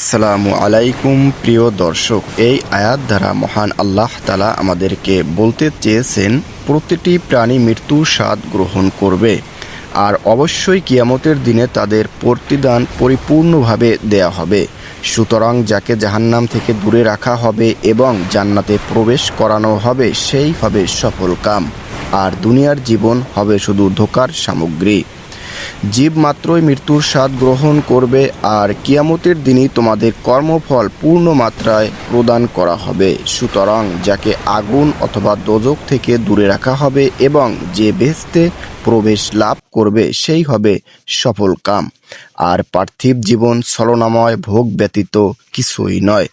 আসসালামু আলাইকুম প্রিয় দর্শক, এই আয়াত দ্বারা মহান আল্লাহ তাআলা আমাদেরকে বলতে চেয়েছেন প্রতিটি প্রাণী মৃত্যুর স্বাদ গ্রহণ করবে, আর অবশ্যই কিয়ামতের দিনে তাদের প্রতিদান পরিপূর্ণভাবে দেয়া হবে। সুতরাং যাকে জাহান্নাম থেকে দূরে রাখা হবে এবং জান্নাতে প্রবেশ করানো হবে সেই হবে সফল কাম, আর দুনিয়ার জীবন হবে শুধু ধোঁকার সামগ্রী। জীব মাত্রই মৃত্যুর স্বাদ গ্রহণ করবে, আর কিয়ামতের দিনই তোমাদের কর্মফল পূর্ণ মাত্রায় প্রদান করা হবে। সুতরাং যাকে আগুন অথবা দোজখ থেকে দূরে রাখা হবে এবং যে বেহেশতে প্রবেশ লাভ করবে সেই হবে সফল কাম, আর পার্থিব জীবন ছলনাময় ভোগ ব্যতীত কিছুই নয়।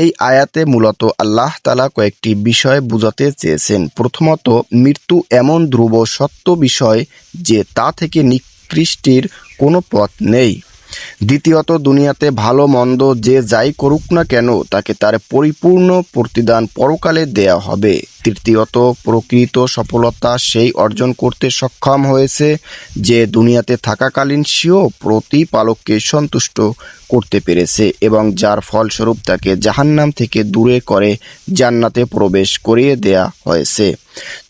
এই আয়াতে মূলত আল্লাহ তাআলা কয়েকটি বিষয় বুঝাতে চেয়েছেন। প্রথমত, মৃত্যু এমন ধ্রুব সত্য বিষয় যে তা থেকে নিকৃষ্টির কোনো পথ নেই। দ্বিতীয়ত, দুনিয়াতে ভালো মন্দ যে যাই করুক না কেন তাকে তার পরিপূর্ণ প্রতিদান পরকালে দেয়া হবে। তৃতীয়ত, প্রকৃত সফলতা সেই অর্জন করতে সক্ষম হয়েছে যে দুনিয়াতে থাকাকালীন স্বীয় প্রতিপালককে সন্তুষ্ট করতে পেরেছে এবং যার ফলস্বরূপ তাকে জাহান্নাম থেকে দূরে করে জান্নাতে প্রবেশ করিয়ে দেয়া হয়েছে।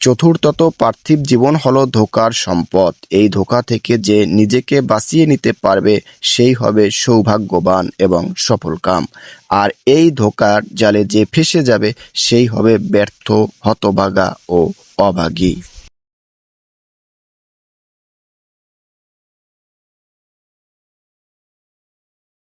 চতুর্থত, পার্থিব জীবন হলো ধোঁকার সম্পদ। এই ধোঁকা থেকে যে নিজেকে বাঁচিয়ে নিতে পারবে সেই হবে সৌভাগ্যবান এবং সফলকাম, আর এই ধোঁকার জালে যে ফেঁসে যাবে সেই হবে ব্যর্থ, হতভাগা ও অভাগী।